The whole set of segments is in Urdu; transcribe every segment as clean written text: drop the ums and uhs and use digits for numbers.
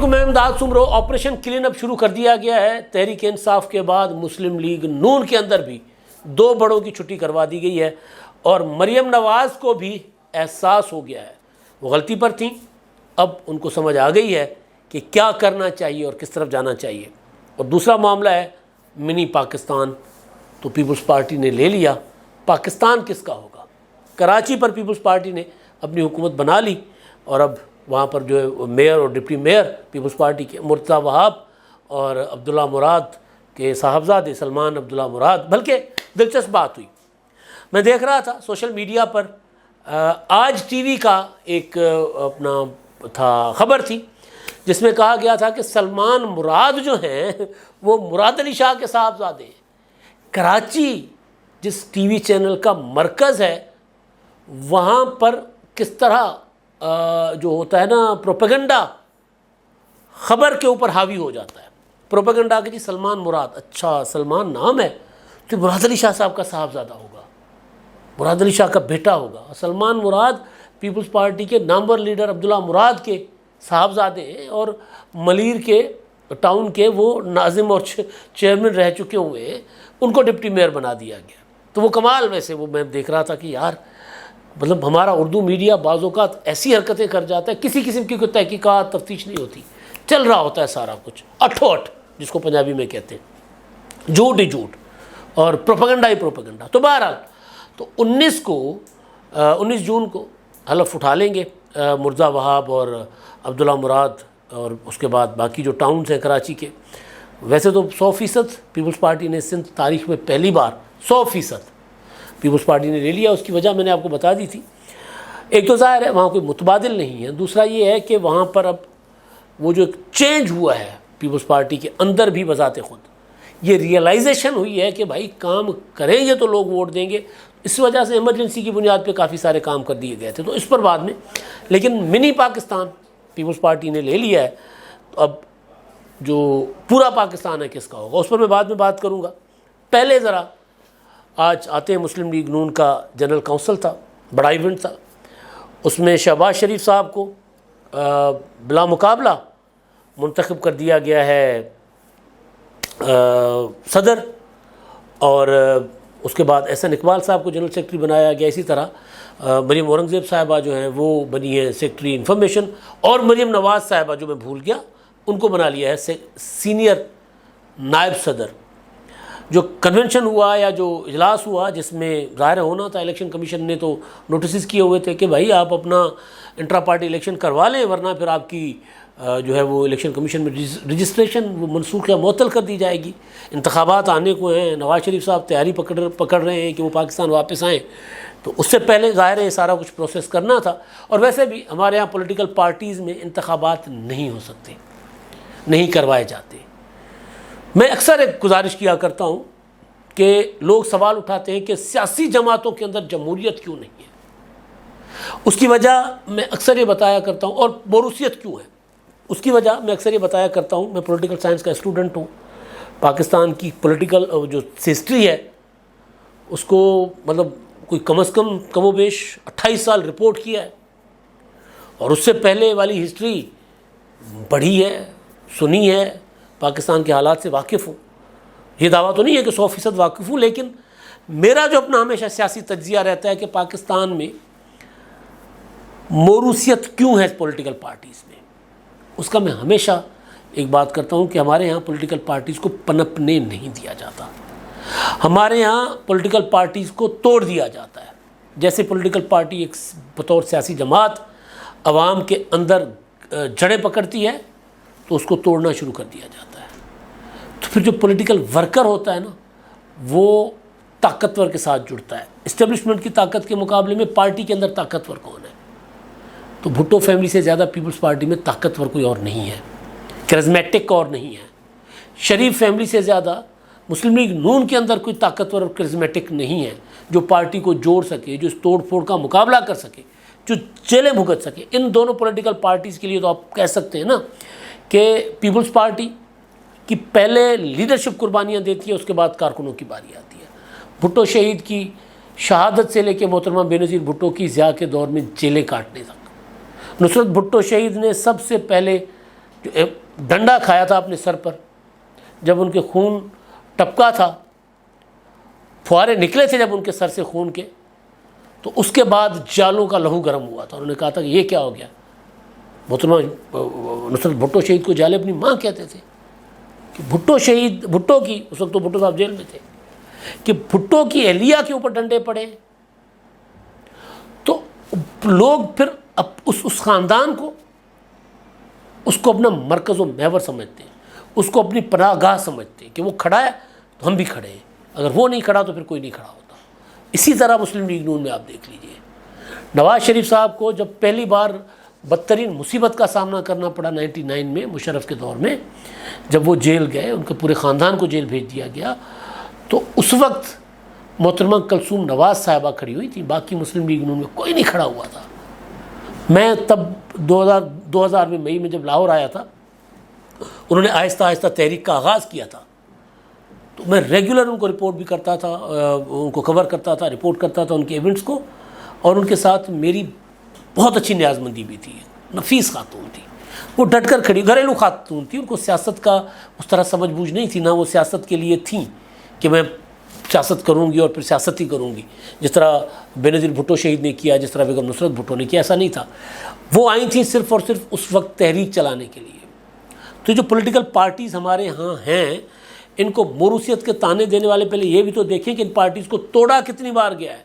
علیکم، میں امداد سمرو۔ آپریشن کلین اپ شروع کر دیا گیا ہے۔ تحریک انصاف کے بعد مسلم لیگ نون کے اندر بھی 2 بڑوں کی چھٹی کروا دی گئی ہے، اور مریم نواز کو بھی احساس ہو گیا ہے وہ غلطی پر تھیں، اب ان کو سمجھ آ گئی ہے کہ کیا کرنا چاہیے اور کس طرف جانا چاہیے۔ اور دوسرا معاملہ ہے منی پاکستان، تو پیپلز پارٹی نے لے لیا، پاکستان کس کا ہوگا؟ کراچی پر پیپلز پارٹی نے اپنی حکومت بنا لی، اور اب وہاں پر جو ہے میئر اور ڈپٹی میئر پیپلز پارٹی کے مرتضیٰ وہاب اور عبداللہ مراد کے صاحبزادے سلمان عبداللہ مراد۔ بلکہ دلچسپ بات ہوئی، میں دیکھ رہا تھا سوشل میڈیا پر، آج ٹی وی کا ایک اپنا تھا خبر تھی جس میں کہا گیا تھا کہ سلمان مراد جو ہیں وہ مراد علی شاہ کے صاحبزادے ہیں۔ کراچی جس ٹی وی چینل کا مرکز ہے، وہاں پر کس طرح جو ہوتا ہے نا پروپیگنڈا خبر کے اوپر حاوی ہو جاتا ہے۔ پروپیگنڈا کہ جی سلمان مراد، اچھا سلمان نام ہے تو مراد علی شاہ صاحب کا صاحبزادہ ہوگا، مراد علی شاہ کا بیٹا ہوگا۔ سلمان مراد پیپلز پارٹی کے نامور لیڈر عبداللہ مراد کے صاحبزادے ہیں، اور ملیر کے ٹاؤن کے وہ ناظم اور چیئرمین رہ چکے ہوئے ہیں، ان کو ڈپٹی میئر بنا دیا گیا۔ تو وہ کمال، ویسے وہ میں دیکھ رہا تھا کہ یار مطلب ہمارا اردو میڈیا بعض اوقات ایسی حرکتیں کر جاتا ہے، کسی قسم کی کوئی تحقیقات تفتیش نہیں ہوتی، چل رہا ہوتا ہے سارا کچھ اٹھو اٹھ، جس کو پنجابی میں کہتے ہیں، جھوٹ ہی جھوٹ اور پروپیگنڈا ہی پروپیگنڈا۔ تو بہرحال تو 19 جون کو حلف اٹھا لیں گے مرتضیٰ وہاب اور عبداللہ مراد، اور اس کے بعد باقی جو ٹاؤنز ہیں کراچی کے۔ ویسے تو 100% پیپلز پارٹی نے سندھ تاریخ میں پہلی بار 100% پیپلز پارٹی نے لے لیا۔ اس کی وجہ میں نے آپ کو بتا دی تھی، ایک تو ظاہر ہے وہاں کوئی متبادل نہیں ہے، دوسرا یہ ہے کہ وہاں پر اب وہ جو ایک چینج ہوا ہے پیپلز پارٹی کے اندر بھی بذات خود، یہ ریئلائزیشن ہوئی ہے کہ بھائی کام کریں گے تو لوگ ووٹ دیں گے۔ اس وجہ سے ایمرجنسی کی بنیاد پہ کافی سارے کام کر دیے گئے تھے، تو اس پر بعد میں، لیکن منی پاکستان پیپلز پارٹی نے لے لیا ہے، تو اب جو پورا پاکستان ہے کس کا ہوگا اس پر میں بعد میں بات کروں گا۔ پہلے ذرا آج آتے ہیں، مسلم لیگ نون کا جنرل کونسل تھا، بڑا ایونٹ تھا، اس میں شہباز شریف صاحب کو بلا مقابلہ منتخب کر دیا گیا ہے صدر، اور اس کے بعد احسن اقبال صاحب کو جنرل سیکرٹری بنایا گیا۔ اسی طرح مریم اورنگزیب صاحبہ جو ہیں وہ بنی ہے سیکرٹری انفارمیشن، اور مریم نواز صاحبہ جو میں بھول گیا ان کو بنا لیا ہے سینئر نائب صدر۔ جو کنونشن ہوا یا جو اجلاس ہوا جس میں ظاہر ہونا تھا، الیکشن کمیشن نے تو نوٹسز کیے ہوئے تھے کہ بھائی آپ اپنا انٹرا پارٹی الیکشن کروا لیں، ورنہ پھر آپ کی جو ہے وہ الیکشن کمیشن میں رجسٹریشن وہ منسوخ یا معطل کر دی جائے گی۔ انتخابات آنے کو ہیں، نواز شریف صاحب تیاری پکڑ رہے ہیں کہ وہ پاکستان واپس آئیں، تو اس سے پہلے ظاہر ہے یہ سارا کچھ پروسیس کرنا تھا۔ اور ویسے بھی ہمارے ہاں پولیٹیکل پارٹیز میں انتخابات نہیں ہو سکتے، نہیں کروائے جاتے۔ میں اکثر ایک گزارش کیا کرتا ہوں کہ لوگ سوال اٹھاتے ہیں کہ سیاسی جماعتوں کے اندر جمہوریت کیوں نہیں ہے، اس کی وجہ میں اکثر یہ بتایا کرتا ہوں، اور موروثیت کیوں ہے اس کی وجہ میں اکثر یہ بتایا کرتا ہوں۔ میں پولیٹیکل سائنس کا اسٹوڈنٹ ہوں، پاکستان کی پولیٹیکل جو ہسٹری ہے اس کو مطلب کوئی کم و بیش 28 سال رپورٹ کیا ہے، اور اس سے پہلے والی ہسٹری پڑھی ہے، سنی ہے، پاکستان کے حالات سے واقف ہوں۔ یہ دعویٰ تو نہیں ہے کہ 100% واقف ہوں، لیکن میرا جو اپنا ہمیشہ سیاسی تجزیہ رہتا ہے کہ پاکستان میں موروثیت کیوں ہے پولیٹیکل پارٹیز میں، اس کا میں ہمیشہ ایک بات کرتا ہوں کہ ہمارے یہاں پولیٹیکل پارٹیز کو پنپنے نہیں دیا جاتا، ہمارے یہاں پولیٹیکل پارٹیز کو توڑ دیا جاتا ہے۔ جیسے پولیٹیکل پارٹی ایک بطور سیاسی جماعت عوام کے اندر جڑیں پکڑتی ہے تو اس کو توڑنا شروع کر دیا جاتا ہے، تو پھر جو پولیٹیکل ورکر ہوتا ہے نا وہ طاقتور کے ساتھ جڑتا ہے۔ اسٹیبلشمنٹ کی طاقت کے مقابلے میں پارٹی کے اندر طاقتور کون ہے؟ تو بھٹو فیملی سے زیادہ پیپلز پارٹی میں طاقتور کوئی اور نہیں ہے، کرزمیٹک اور نہیں ہے۔ شریف فیملی سے زیادہ مسلم لیگ نون کے اندر کوئی طاقتور اور کرزمیٹک نہیں ہے جو پارٹی کو جوڑ سکے، جو اس توڑ پھوڑ کا مقابلہ کر سکے، جو جیلیں بھگت سکے۔ ان دونوں پولیٹیکل پارٹیز کے لیے تو آپ کہہ سکتے ہیں نا کہ پیپلز پارٹی کی پہلے لیڈرشپ قربانیاں دیتی ہے، اس کے بعد کارکنوں کی باری آتی ہے۔ بھٹو شہید کی شہادت سے لے کے محترمہ بے نظیر بھٹو کی ضیاء کے دور میں جیلیں کاٹنے تک، نصرت بھٹو شہید نے سب سے پہلے جو ایک ڈنڈا کھایا تھا اپنے سر پر، جب ان کے خون ٹپکا تھا، فوارے نکلے تھے جب ان کے سر سے خون کے، تو اس کے بعد جالوں کا لہو گرم ہوا تھا. انہوں نے کہا تھا کہ یہ کیا ہو گیا. محترمہ نصرت بھٹو شہید کو جالے اپنی ماں کہتے تھے کہ بھٹو شہید، بھٹو کی، اس وقت تو بھٹو صاحب جیل میں تھے، کہ بھٹو کی اہلیہ کے اوپر ڈنڈے پڑے. تو لوگ پھر اس خاندان کو، اس کو اپنا مرکز و محور سمجھتے ہیں، اس کو اپنی پناہ گاہ سمجھتے ہیں کہ وہ کھڑا ہے تو ہم بھی کھڑے ہیں، اگر وہ نہیں کھڑا تو پھر کوئی نہیں کھڑا ہوتا. اسی طرح مسلم لیگ نون میں آپ دیکھ لیجئے، نواز شریف صاحب کو جب پہلی بار بدترین مصیبت کا سامنا کرنا پڑا 99 میں مشرف کے دور میں، جب وہ جیل گئے، ان کے پورے خاندان کو جیل بھیج دیا گیا، تو اس وقت محترمہ کلثوم نواز صاحبہ کھڑی ہوئی تھی، باقی مسلم لیگ نون میں کوئی نہیں کھڑا ہوا تھا. میں تب 2000 میں مئی میں جب لاہور آیا تھا، انہوں نے آہستہ آہستہ تحریک کا آغاز کیا تھا، تو میں ریگولر ان کو رپورٹ بھی کرتا تھا، ان کو کور کرتا تھا، رپورٹ کرتا تھا ان کے ایونٹس کو، اور ان کے ساتھ میری بہت اچھی نیازمندی بھی تھی. نفیس خاتون تھی، وہ ڈٹ کر کھڑی، گھریلو خاتون تھی، ان کو سیاست کا اس طرح سمجھ بوجھ نہیں تھی، نہ وہ سیاست کے لیے تھیں کہ میں سیاست کروں گی اور پھر سیاست ہی کروں گی، جس طرح بینظیر بھٹو شہید نے کیا، جس طرح بیگم نصرت بھٹو نے کیا. ایسا نہیں تھا. وہ آئی تھیں صرف اور صرف اس وقت تحریک چلانے کے لیے. تو جو پولیٹیکل پارٹیز ہمارے ہاں ہیں، ان کو موروثیت کے تانے دینے والے پہلے یہ بھی تو دیکھیں کہ ان پارٹیز کو توڑا کتنی بار گیا ہے.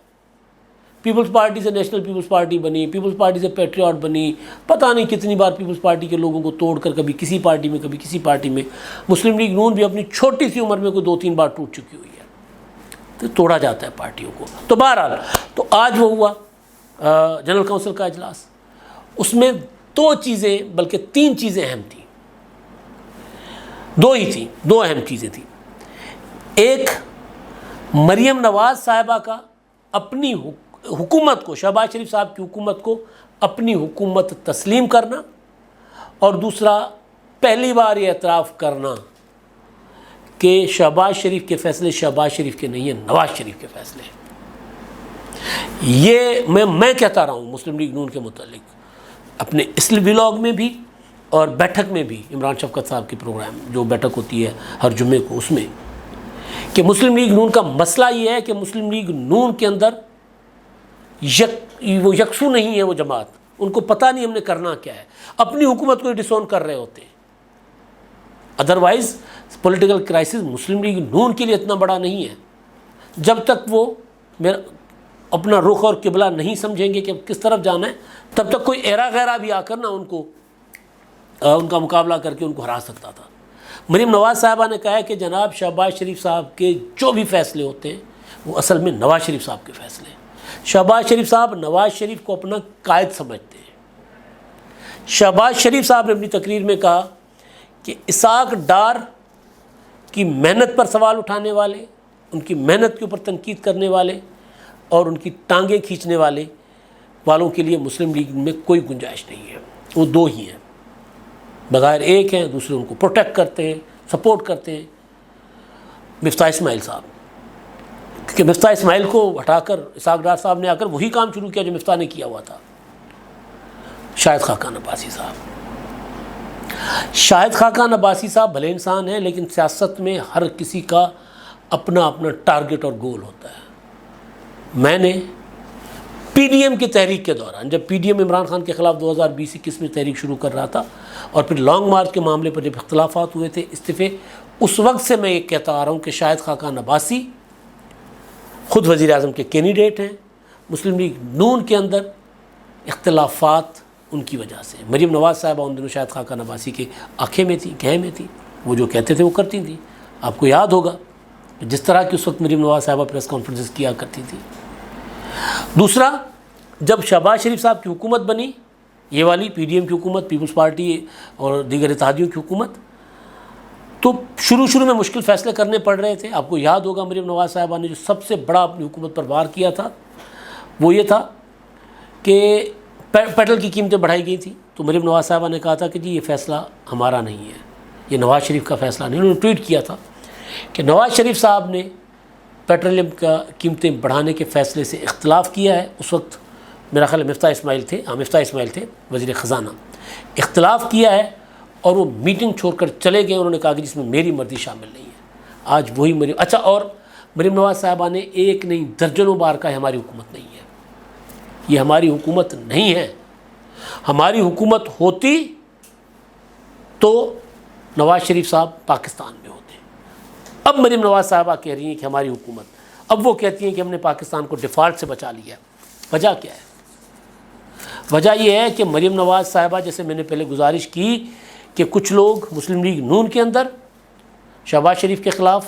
پیپلز پارٹی سے نیشنل پیپلز پارٹی بنی، پیپلز پارٹی سے پیٹریاٹ بنی، پتہ نہیں کتنی بار پیپلز پارٹی کے لوگوں کو توڑ کر کبھی کسی پارٹی میں کبھی کسی پارٹی میں. مسلم لیگ نون بھی اپنی چھوٹی سی عمر میں کوئی 2-3 بار ٹوٹ چکی ہوئی ہے، تو توڑا جاتا ہے پارٹیوں کو. تو بہرحال تو آج وہ ہوا جنرل کونسل کا اجلاس. اس میں 2 چیزیں بلکہ 3 چیزیں اہم تھیں، 2 ہی تھیں، 2 اہم چیزیں تھیں. ایک، مریم نواز صاحبہ کا اپنی حکومت کو، شہباز شریف صاحب کی حکومت کو اپنی حکومت تسلیم کرنا، اور دوسرا پہلی بار یہ اعتراف کرنا کہ شہباز شریف کے فیصلے شہباز شریف کے نہیں ہیں، نواز شریف کے فیصلے ہیں. یہ میں کہتا رہا ہوں مسلم لیگ نون کے متعلق اپنے اس ولاگ میں بھی اور بیٹھک میں بھی، عمران شفقت صاحب کے پروگرام جو بیٹھک ہوتی ہے ہر جمعے کو، اس میں، کہ مسلم لیگ نون کا مسئلہ یہ ہے کہ مسلم لیگ نون کے اندر وہ یکسو نہیں ہے. وہ جماعت، ان کو پتہ نہیں ہم نے کرنا کیا ہے، اپنی حکومت کو ڈسون کر رہے ہوتے ہیں. ادروائز پولیٹیکل کرائسس مسلم لیگ نون کے لیے اتنا بڑا نہیں ہے. جب تک وہ اپنا رخ اور قبلہ نہیں سمجھیں گے کہ کس طرف جانا ہے، تب تک کوئی ایرا غیرہ بھی آ کر نہ ان کا مقابلہ کر کے ان کو ہرا سکتا تھا. مریم نواز صاحبہ نے کہا ہے کہ جناب شہباز شریف صاحب کے جو بھی فیصلے ہوتے ہیں وہ اصل میں نواز شریف صاحب کے فیصلے ہیں. شہباز شریف صاحب نواز شریف کو اپنا قائد سمجھتے ہیں. شہباز شریف صاحب نے اپنی تقریر میں کہا کہ اسحاق ڈار کی محنت پر سوال اٹھانے والے، ان کی محنت کے اوپر تنقید کرنے والے اور ان کی ٹانگیں کھینچنے والوں کے لیے مسلم لیگ میں کوئی گنجائش نہیں ہے. وہ 2 ہی ہیں، بغیر ایک ہیں، دوسرے ان کو پروٹیکٹ کرتے ہیں، سپورٹ کرتے ہیں. مفتاح اسماعیل صاحب، کیونکہ مفتاح اسماعیل کو ہٹا کر اسحاق ڈار صاحب نے آ کر وہی کام شروع کیا جو مفتاح نے کیا ہوا تھا. شاہد خاقان عباسی صاحب، شاہد خاقان عباسی صاحب بھلے انسان ہیں، لیکن سیاست میں ہر کسی کا اپنا اپنا ٹارگٹ اور گول ہوتا ہے. میں نے پی ڈی ایم کی تحریک کے دوران، جب P D M Imran Khan کے خلاف 2020-21 میں تحریک شروع کر رہا تھا، اور پھر لانگ مارچ کے معاملے پر جب اختلافات ہوئے تھے، استعفے، اس وقت سے میں یہ کہتا آ رہا ہوں کہ شاہد خاقان عباسی خود وزیر اعظم کے کینڈیڈیٹ ہیں. مسلم لیگ نون کے اندر اختلافات ان کی وجہ سے. مریم نواز صاحبہ ان دنوں شاہد خاقان عباسی کے آنکھیں میں تھی، کہے میں تھی، وہ جو کہتے تھے وہ کرتی تھیں. آپ کو یاد ہوگا جس طرح کی اس وقت مریم نواز صاحبہ پریس کانفرنسز کیا کرتی تھی. دوسرا، جب شہباز شریف صاحب کی حکومت بنی، یہ والی پی ڈی ایم کی حکومت، پیپلز پارٹی اور دیگر اتحادیوں کی حکومت، تو شروع میں مشکل فیصلے کرنے پڑ رہے تھے. آپ کو یاد ہوگا مریم نواز صاحبہ نے جو سب سے بڑا اپنی حکومت پر وار کیا تھا وہ یہ تھا کہ پیٹرول کی قیمتیں بڑھائی گئی تھیں. تو مریم نواز صاحبہ نے کہا تھا کہ جی یہ فیصلہ ہمارا نہیں ہے، یہ نواز شریف کا فیصلہ نہیں. انہوں نے ٹویٹ کیا تھا کہ نواز شریف صاحب نے پیٹرولیم کا قیمتیں بڑھانے کے فیصلے سے اختلاف کیا ہے. اس وقت میرا خیال ہے مفتاح اسماعیل تھے، مفتاح اسماعیل تھے وزیر خزانہ، اختلاف کیا ہے اور وہ میٹنگ چھوڑ کر چلے گئے. انہوں نے کہا کہ جس میں میری مرضی شامل نہیں ہے. آج وہی مریم اچھا اور مریم نواز صاحبہ نے ایک نہیں درجنوں بار کہا ہماری حکومت نہیں ہے. یہ ہماری حکومت نہیں ہے. ہماری حکومت ہوتی تو نواز شریف صاحب پاکستان میں ہوتے. اب مریم نواز صاحبہ کہہ رہی ہیں کہ ہماری حکومت, اب وہ کہتی ہیں کہ ہم نے پاکستان کو ڈیفالٹ سے بچا لیا. وجہ کیا ہے؟ وجہ یہ ہے کہ مریم نواز صاحبہ, جیسے میں نے پہلے گزارش کی کہ کچھ لوگ مسلم لیگ نون کے اندر شہباز شریف کے خلاف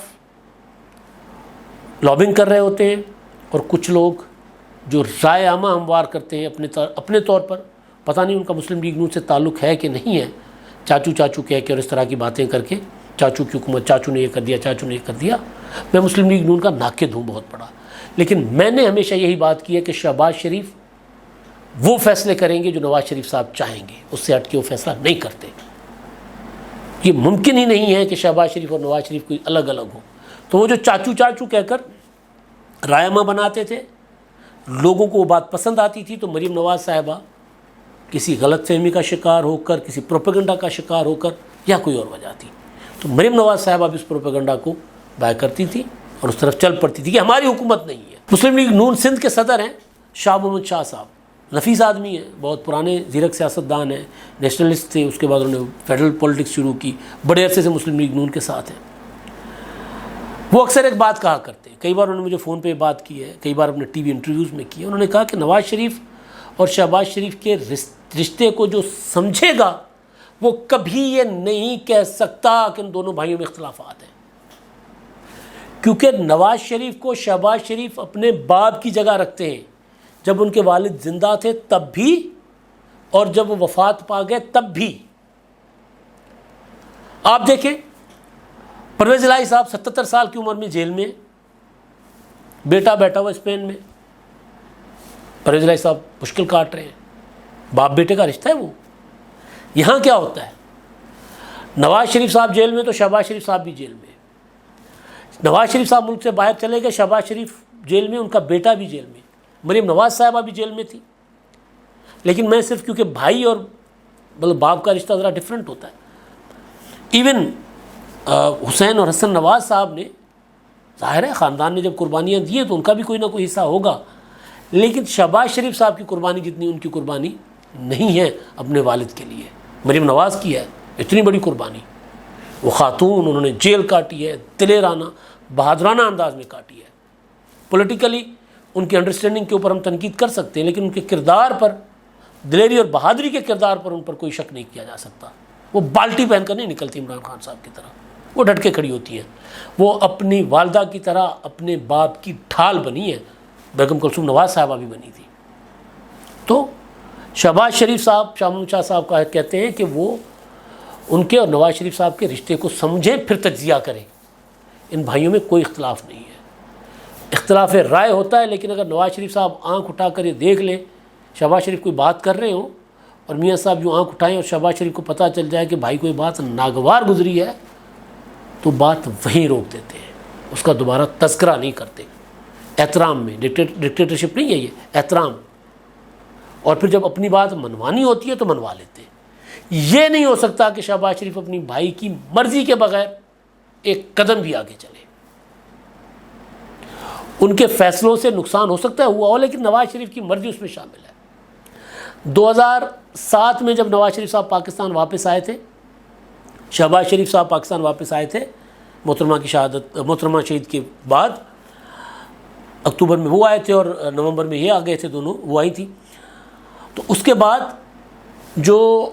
لابنگ کر رہے ہوتے ہیں, اور کچھ لوگ جو رائے عامہ ہموار کرتے ہیں اپنے طور پر, پتہ نہیں ان کا مسلم لیگ نون سے تعلق ہے کہ نہیں ہے, چاچو چاچو کہہ کے اور اس طرح کی باتیں کر کے, چاچو کی حکومت, چاچو نے یہ کر دیا, چاچو نے یہ کر دیا. میں مسلم لیگ نون کا ناقد ہوں بہت بڑا, لیکن میں نے ہمیشہ یہی بات کی ہے کہ شہباز شریف وہ فیصلے کریں گے جو نواز شریف صاحب چاہیں گے, اس سے ہٹ کے وہ فیصلہ نہیں کرتے. یہ ممکن ہی نہیں ہے کہ شہباز شریف اور نواز شریف کوئی الگ الگ ہو. تو وہ جو چاچو چاچو کہہ کر رائے بناتے تھے, لوگوں کو وہ بات پسند آتی تھی, تو مریم نواز صاحبہ کسی غلط فہمی کا شکار ہو کر, کسی پروپیگنڈا کا شکار ہو کر, یا کوئی اور وجہ تھی, تو مریم نواز صاحبہ بھی اس پروپیگنڈا کو بائے کرتی تھی اور اس طرف چل پڑتی تھی کہ ہماری حکومت نہیں ہے. مسلم لیگ نون سندھ کے صدر ہیں شاہ محمد شاہ صاحب, نفیس آدمی ہیں, بہت پرانے زیرک سیاستدان ہیں, نیشنلسٹ تھے, اس کے بعد انہوں نے فیڈرل پولیٹکس شروع کی, بڑے عرصے سے مسلم لیگ نون کے ساتھ ہیں. وہ اکثر ایک بات کہا کرتے ہیں, کئی بار انہوں نے مجھے فون پہ بات کی ہے, کئی بار اپنے ٹی وی انٹرویوز میں کی ہے. انہوں نے کہا کہ نواز شریف اور شہباز شریف کے رشتے کو جو سمجھے گا وہ کبھی یہ نہیں کہہ سکتا کہ ان دونوں بھائیوں میں اختلافات ہیں, کیونکہ نواز شریف کو شہباز شریف اپنے باپ کی جگہ رکھتے ہیں. جب ان کے والد زندہ تھے تب بھی, اور جب وہ وفات پا گئے تب بھی. آپ دیکھیں پرویز الہی صاحب 77 سال کی عمر میں جیل میں, بیٹا بیٹھا ہوا اسپین میں, پرویز الہی صاحب مشکل کاٹ رہے ہیں, باپ بیٹے کا رشتہ ہے وہ. یہاں کیا ہوتا ہے, نواز شریف صاحب جیل میں تو شہباز شریف صاحب بھی جیل میں. نواز شریف صاحب ملک سے باہر چلے گئے, شہباز شریف جیل میں, ان کا بیٹا بھی جیل میں, مریم نواز صاحبہ بھی جیل میں تھی. لیکن میں صرف کیونکہ بھائی اور مطلب باپ کا رشتہ ذرا ڈیفرنٹ ہوتا ہے. ایون حسین اور حسن نواز صاحب نے, ظاہر ہے خاندان نے جب قربانیاں دی تو ان کا بھی کوئی نہ کوئی حصہ ہوگا, لیکن شہباز شریف صاحب کی قربانی جتنی ان کی قربانی نہیں ہے اپنے والد کے لیے. مریم نواز کی ہے اتنی بڑی قربانی. وہ خاتون, انہوں نے جیل کاٹی ہے, دلیرانہ بہادرانہ انداز میں کاٹی ہے. پولیٹیکلی ان کی انڈرسٹینڈنگ کے اوپر ہم تنقید کر سکتے ہیں, لیکن ان کے کردار پر, دلیری اور بہادری کے کردار پر ان پر کوئی شک نہیں کیا جا سکتا. وہ بالٹی پہن کر نہیں نکلتی عمران خان صاحب کی طرح, وہ ڈٹ کے کھڑی ہوتی ہیں. وہ اپنی والدہ کی طرح اپنے باپ کی ڈھال بنی ہے. بیگم کلثوم نواز صاحبہ بھی بنی تھی. تو شہباز شریف صاحب, شاہ محمود شاہ صاحب کا کہتے ہیں کہ وہ ان کے اور نواز شریف صاحب کے رشتے کو سمجھیں پھر تجزیہ کریں. ان بھائیوں میں کوئی اختلاف نہیں ہے. اختلاف رائے ہوتا ہے, لیکن اگر نواز شریف صاحب آنکھ اٹھا کر یہ دیکھ لیں, شہباز شریف کوئی بات کر رہے ہوں اور میاں صاحب یوں آنکھ اٹھائیں اور شہباز شریف کو پتہ چل جائے کہ بھائی کوئی بات ناگوار گزری ہے, تو بات وہیں روک دیتے ہیں, اس کا دوبارہ تذکرہ نہیں کرتے. احترام میں, ڈکٹیٹرشپ نہیں ہے یہ, احترام. اور پھر جب اپنی بات منوانی ہوتی ہے تو منوا لیتے ہیں. یہ نہیں ہو سکتا کہ شہباز شریف اپنی بھائی کی مرضی کے بغیر ایک قدم بھی آگے چلے. ان کے فیصلوں سے نقصان ہو سکتا ہے, ہوا ہو, لیکن نواز شریف کی مرضی اس میں شامل ہے. 2007 میں جب نواز شریف صاحب پاکستان واپس آئے تھے, شہباز شریف صاحب پاکستان واپس آئے تھے محترمہ کی شہادت, محترمہ شہید کے بعد. اکتوبر میں وہ آئے تھے اور نومبر میں یہ آ گئے تھے, دونوں وہ آئی تھی. تو اس کے بعد جو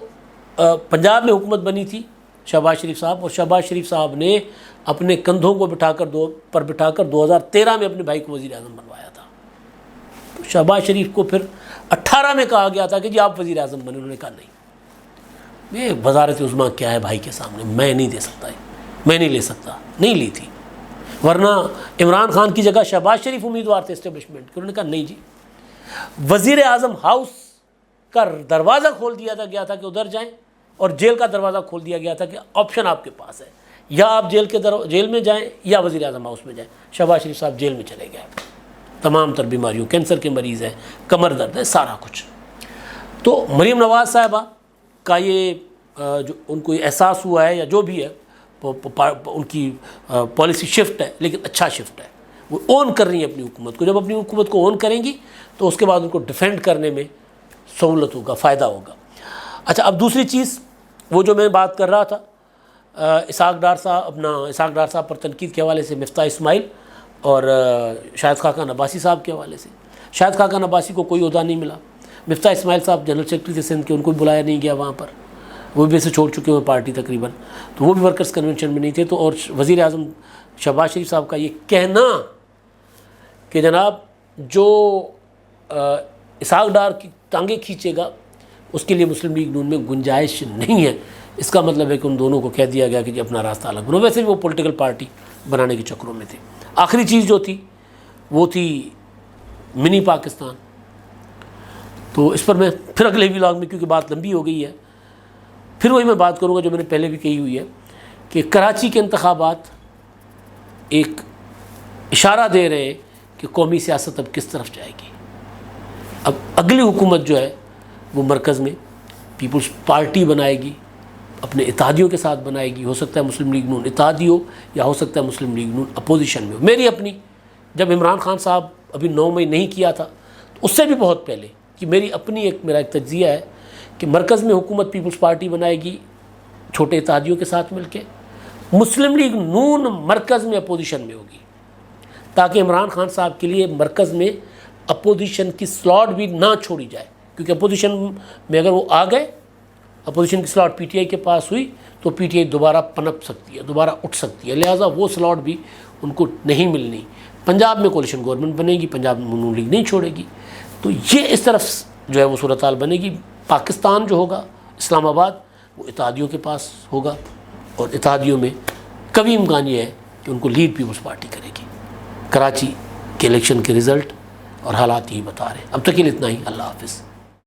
پنجاب میں حکومت بنی تھی شہباز شریف صاحب, اور شہباز شریف صاحب نے اپنے کندھوں کو بٹھا کر 2013 میں اپنے بھائی کو وزیر اعظم بنوایا تھا. تو شہباز شریف کو پھر 18 میں کہا گیا تھا کہ جی آپ وزیر اعظم بنے. انہوں نے کہا نہیں, یہ وزارت عظمیٰ کیا ہے بھائی کے سامنے, میں نہیں دے سکتا, میں نہیں لے سکتا. نہیں لی تھی, ورنہ عمران خان کی جگہ شہباز شریف امیدوار تھے اسٹیبلشمنٹ کے. انہوں نے کہا نہیں جی. وزیر اعظم ہاؤس کا دروازہ کھول دیا گیا تھا کہ ادھر جائیں, اور جیل کا دروازہ کھول دیا گیا تھا کہ آپشن آپ کے پاس ہے, یا آپ جیل میں جائیں یا وزیر اعظم ہاؤس میں جائیں. شہباز شریف صاحب جیل میں چلے گئے, تمام تر بیماریوں, کینسر کے مریض ہیں, کمر درد ہے, سارا کچھ. تو مریم نواز صاحبہ کا یہ جو ان کو احساس ہوا ہے یا جو بھی ہے ان کی پالیسی شفٹ ہے، لیکن اچھا شفٹ ہے، وہ اون کر رہی ہیں اپنی حکومت کو. جب اپنی حکومت کو اون کریں گی تو اس کے بعد ان کو ڈیفینڈ کرنے میں سہولت ہوگا، فائدہ ہوگا. اچھا، اب دوسری چیز وہ جو میں بات کر رہا تھا اسحاق ڈار صاحب پر تنقید کے حوالے سے، مفتاح اسماعیل اور شاہد خاقان عباسی صاحب کے حوالے سے. شاہد خاقان عباسی کو کوئی عہدہ نہیں ملا. مفتاح اسماعیل صاحب جنرل سیکرٹری تھے سندھ کے، ان کو بھی بلایا نہیں گیا وہاں پر، وہ بھی اسے چھوڑ چکے ہوئے پارٹی تقریباً، تو وہ بھی ورکرز کنونشن میں نہیں تھے. تو اور وزیر اعظم شہباز شریف صاحب کا یہ کہنا کہ جناب جو اسحاق ڈار کی ٹانگیں کھینچے گا اس کے لیے مسلم لیگ نون میں گنجائش نہیں ہے، اس کا مطلب ہے کہ ان دونوں کو کہہ دیا گیا کہ جی اپنا راستہ الگ بنو. ویسے بھی وہ پولیٹیکل پارٹی بنانے کے چکروں میں تھے. آخری چیز جو تھی وہ تھی منی پاکستان. تو اس پر میں پھر اگلے ولاگ میں، کیونکہ بات لمبی ہو گئی ہے، پھر وہی میں بات کروں گا جو میں نے پہلے بھی کہی ہوئی ہے کہ کراچی کے انتخابات ایک اشارہ دے رہے ہیں کہ قومی سیاست اب کس طرف جائے گی. اب اگلی حکومت جو ہے وہ مرکز میں پیپلز پارٹی بنائے گی، اپنے اتحادیوں کے ساتھ بنائے گی. ہو سکتا ہے مسلم لیگ نون اتحادی ہو، یا ہو سکتا ہے مسلم لیگ نون اپوزیشن میں ہو. میری اپنی، جب عمران خان صاحب ابھی 9 مئی نہیں کیا تھا تو اس سے بھی بہت پہلے، کہ میرا ایک تجزیہ ہے کہ مرکز میں حکومت پیپلز پارٹی بنائے گی چھوٹے اتحادیوں کے ساتھ مل کے، مسلم لیگ نون مرکز میں اپوزیشن میں ہوگی، تاکہ عمران خان صاحب کے لیے مرکز میں اپوزیشن کی سلاٹ بھی نہ چھوڑی جائے. کیونکہ اپوزیشن میں اگر وہ آ گئے، اپوزیشن کی سلاٹ پی ٹی آئی کے پاس ہوئی تو پی ٹی آئی دوبارہ پنپ سکتی ہے، دوبارہ اٹھ سکتی ہے، لہٰذا وہ سلاٹ بھی ان کو نہیں ملنی. پنجاب میں کولیشن گورنمنٹ بنے گی، پنجاب میں نون لیگ نہیں چھوڑے گی. تو یہ اس طرف جو ہے وہ صورتحال بنے گی. پاکستان جو ہوگا، اسلام آباد، وہ اتحادیوں کے پاس ہوگا، اور اتحادیوں میں کبھی امکان یہ ہے کہ ان کو لیڈ پیپلز پارٹی کرے گی. کراچی کے الیکشن کے رزلٹ اور حالات یہی بتا رہے ہیں. اب تک کے لیے اتنا ہی. اللہ حافظ.